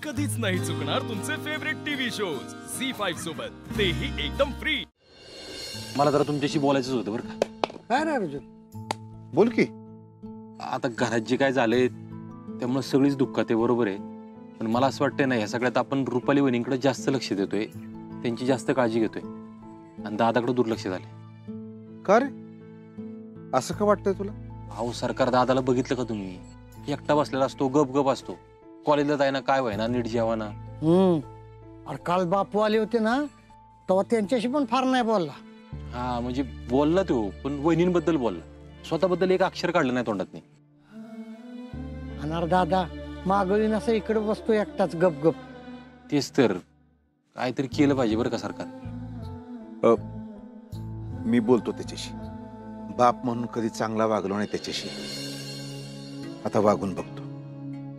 कधीच नाही चुकणार तुमचे फेवरेट टीव्ही शोज झी5 सोबत, तेही एकदम फ्री। मला जरा तुमच्याशी बोलायचं होतं बरं का। काय ना अर्जुन, बोल की। आता घरात जे काय झाले त्यामुळे सगळीच दुःखात आहे, बरोबर आहे, पण मला असं वाटतंय ना ह्या सगळ्यात आपण रुपाली वहिनींकडे जास्त लक्ष देतोय, त्यांची जास्त काळजी घेतोय आणि दादाकडे दुर्लक्ष झाले। का रे, असं का वाटतंय तुला? अहो सरकार दादाला बघितलं का तुम्ही, एकटा बसलेला असतो, गप गप असतो, कॉलेजला जायना काय व्हायना, नीट जेवाना। अरे काल बापू आले होते ना तेव्हा त्यांच्याशी पण फार नाही बोलला। हा म्हणजे बोलला तो, पण वहिनींबद्दल बोलला, स्वतःबद्दल एक अक्षर काढलं नाही तोंडातनी। अनार दादा मागळीन असं इकडे बसतो एकटाच गप गप। तेच तर, काहीतरी केलं पाहिजे बरं का सरकार। मी बोलतो त्याच्याशी, बाप म्हणून कधी चांगला वागलो नाही त्याच्याशी, आता वागून बघतो।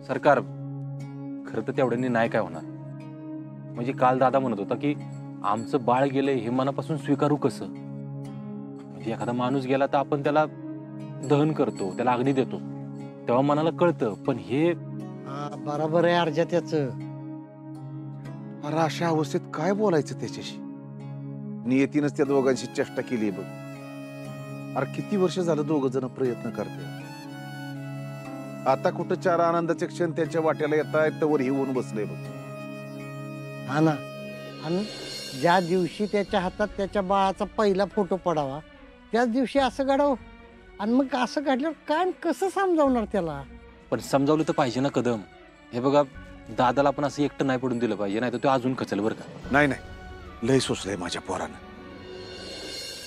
सरकार खरं तर तेवढ्यांनी नाही काय होणार, म्हणजे काल दादा म्हणत होता की आमचं बाळ गेलंय हे मनापासून स्वीकारू कसं, म्हणजे एखादा माणूस गेला तर आपण त्याला दहन करतो, त्याला अग्नी देतो, तेव्हा मनाला कळतं, पण हे बरोबर आहे अर्जा त्याच। अरे अशा अवस्थेत काय बोलायचं त्याच्याशी? नियतीनच त्या दोघांशी चेष्टा केली बघ। अरे किती वर्ष झालं दोघ जण प्रयत्न करते, आता कुठं चार आनंदाचे क्षण त्यांच्या वाट्याला येत आहेत तर ही होऊन बसले बघ। हा ना, आणि ज्या दिवशी त्याच्या हातात त्याच्या बाळाचा पहिला फोटो पडावा त्याच दिवशी असं घडावं, आणि मग असं घडल्यावर काय कसं समजावणार त्याला? पण समजावलं तर पाहिजे ना कदम। हे बघा दादाला पण असं एकटं नाही पडून दिलं पाहिजे, नाही तर तो अजून खचल बरं का। नाही नाही, लय सोचलंय माझ्या पोरानं,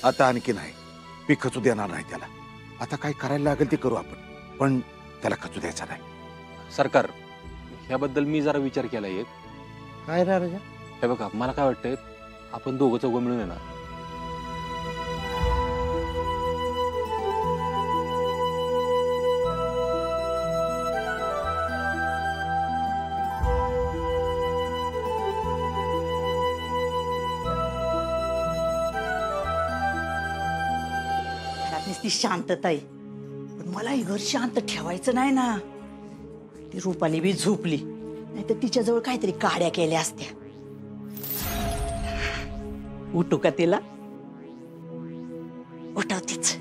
आता आणखी नाही, मी खचू देणार नाही त्याला। आता काय करायला लागेल ते करू आपण, पण त्याला खचू द्यायचा नाही। सरकार ह्याबद्दल मी जरा विचार केला एक। काय रे अर्जा? हे बघा मला काय वाटतंय, आपण दोघं चौघं मिळून येणार, ती शांतता आहे, पण मला हे घर शांत ठेवायचं नाही ना। ती रुपाली बी झोपली, नाही तर तिच्याजवळ काहीतरी काड्या केल्या असत्या। उठू का तिला? उठवतीच।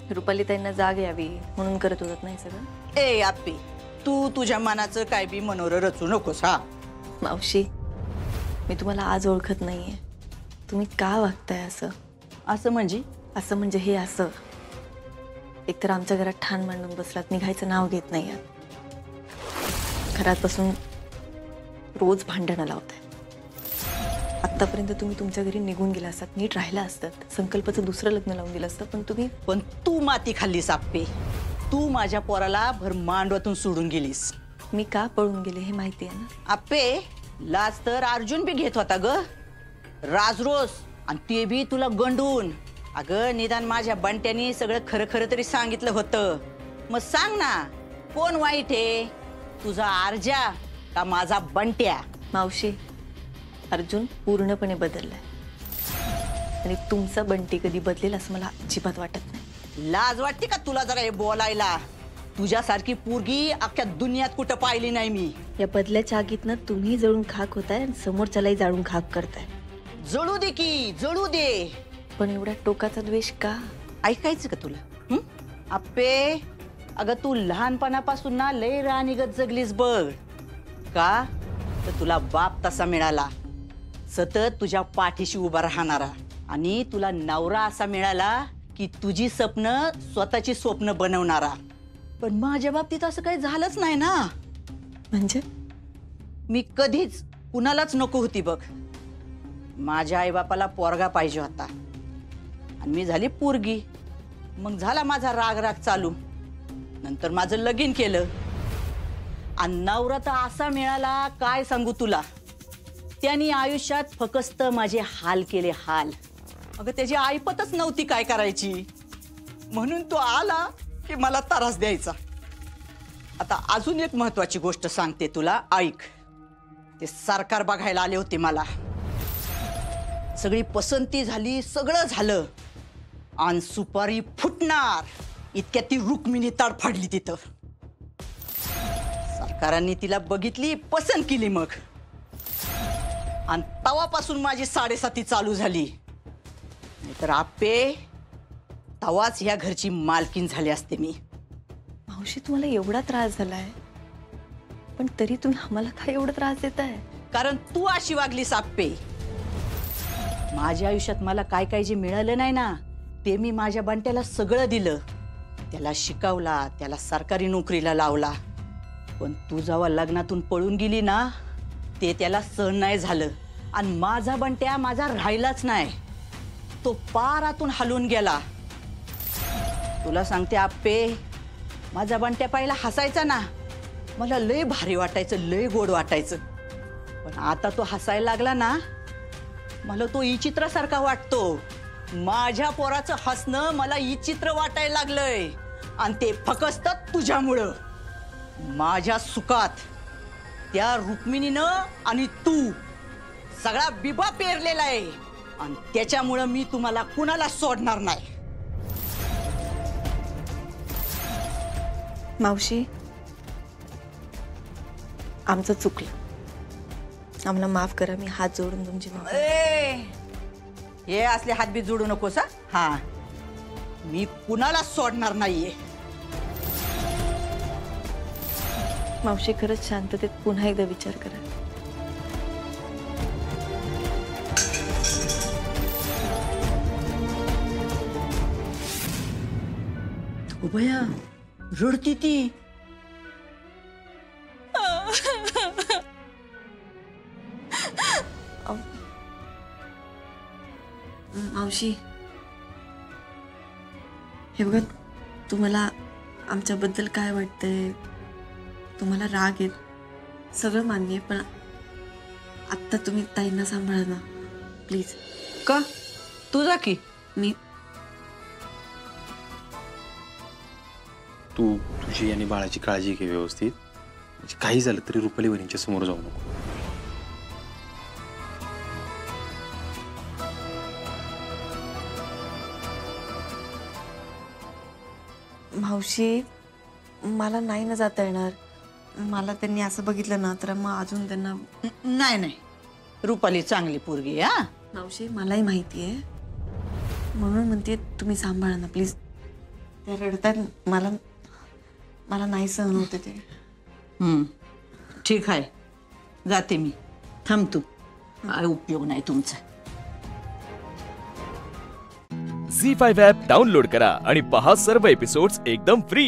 रुपाली ताईंना जाग यावी म्हणून करत होतात नाही सगळं। ए आप्पी, तू तुझ्या मनाचं काय बी मनोर रचू नकोस। हा मावशी, मी तुम्हाला आज ओळखत नाहीये, तुम्ही का वागताय असं? असं म्हणजे? असं म्हणजे हे असं, एकतर आमच्या घरात ठाण मांडून बसलात, निघायचं नाव घेत नाही आहात, घरात बसून रोज भांडणं लावताय। आतापर्यंत तुम्ही तुमच्या घरी निघून गेला असतात, नीट राहिला असतात, संकल्पाचं दुसरं लग्न लावून दिलं असतं, पण तू माती खाल्लीस आप्पे। तू माझ्या पोराला भर मांडवातून सोडून गेलीस। मी का पळून गेले हे माहिती आहे ना आप्पे? लाज तर अर्जुन बी घेत होता ग, राजरोस, आणि ते बी तुला गंडून। अगं निदान माझ्या बंट्यानी सगळं खरं खरं तरी सांगितलं होतं। मग सांग ना, कोण वाईट आहे, तुझा अर्जा का माझा बंट्या? मावशी, अर्जुन पूर्णपणे बदललाय, आणि तुमचा बंटी कधी बदलेल असं मला अजिबात वाटत नाही। लाज वाटते का तुला जरा हे बोलायला? तुझ्यासारखी पोरगी अख्ख्या दुनियात कुठं पाहिली नाही मी। या बदल्याच्या आगीतनं तुम्ही जळून खाक होताय आणि समोरच्यालाही जाळून खाक करताय। जळू दे की जळू दे, पण एवढा टोकाचा द्वेष का? ऐकायचं का तुला? आप्पे, अगं तू लहानपणापासून ना लय राणीगत जगलीस बघ का, तर तुला बाप तसा मिळाला, सतत तुझ्या पाठीशी उभा राहणारा, आणि तुला नवरा असा मिळाला की तुझी स्वप्न स्वतःची स्वप्न बनवणारा। पण माझ्या बाबतीत असं काही झालंच नाही ना। म्हणजे मी कधीच कुणालाच नको होती बघ। माझ्या आईबापाला पोरगा पाहिजे होता, आणि मी झाली पोरगी, मग झाला माझा राग राग चालू, नंतर माझं लगीन केलं, आणि नवरा तर असा मिळाला काय सांगू तुला, त्यांनी आयुष्यात फक्त माझे हाल केले हाल। अगं त्याची ऐपतच नव्हती काय करायची, म्हणून तो आला की मला त्रास द्यायचा. आता अजून एक महत्वाची गोष्ट सांगते तुला, ऐक. ते सरकार बघायला आले होते मला. सगळी पसंती झाली, सगळं झालं, आणि सुपारी फुटणार इतक्यात ती रुक्मिणी तडफडली तिथं. सरकारांनी तिला बघितली, पसंत केली. मग आणि तवापासून माझी 7.5 चालू झाली. नाहीतर आप्पे तवाच ह्या घरची मालकीन झाली असते मी. मावशी तुम्हाला एवढा त्रास झालाय, पण तरी तुम्ही आम्हाला काय एवढा त्रास देताय? कारण तू अशी वागलीस आप्पे. माझ्या आयुष्यात मला काय काय जे मिळालं नाही ना, ते मी माझ्या बंट्याला सगळं दिलं. त्याला शिकवला, त्याला सरकारी नोकरीला लावला. पण तू जेव्हा लग्नातून पळून गेली ना, ते त्याला सहन नाही झालं. आणि माझा बंट्या माझा राहिलाच नाही, तो पारातून हलून गेला. तुला सांगते आप्पे, माझा बंट्या पहिला हसायचा ना, मला लय भारी वाटायचं, लय गोड वाटायचं. पण आता तो हसायला लागला ना, मला तो विचित्रासारखा वाटतो. माझ्या पोराचं हसणं मला विचित्र वाटायला लागलंय, आणि ते फक्त तुझ्यामुळं. माझ्या सुखात त्या रुक्मिणीनं आणि तू सगळा बिबा पेरलेला आहे, आणि त्याच्यामुळं मी तुम्हाला कुणाला सोडणार नाही. मावशी, आमचं चुकलं, आम्हाला माफ करा. मी हात जोडून तुमची माफी. हे असले हातबीत जोडू नकोस. हा, मी कुणाला सोडणार नाहीये. मावशी, खरंच शांततेत पुन्हा एकदा विचार करा. भया रडती ती. मावशी, हे बघा, तुम्हाला आमच्याबद्दल काय वाटतंय, तुम्हाला राग येत, सगळं मान्य आहे, पण आत्ता तुम्ही ताईंना सांभाळा ना प्लीज. का तुझा की मी तू तुझी आणि बाळाची काळजी घे व्यवस्थित. म्हणजे काही झालं तरी रुपाली वहिनींच्या समोर जाऊ नको. मावशी, मला नाही ना जाता येणार. मला त्यांनी असं बघितलं ना तर मग अजून त्यांना. नाही नाही, रुपाली चांगली पोरगी. हा मावशी, मलाही माहिती आहे, म्हणून म्हणते तुम्ही सांभाळा ना प्लीज. ते रडतात, मला नाही सहन होते ते. ठीक आहे, जाते मी. थांब तू, काय उपयोग नाही तुमचा. झी5 ॲप डाउनलोड करा आणि पहा सर्व एपिसोड्स एकदम फ्री.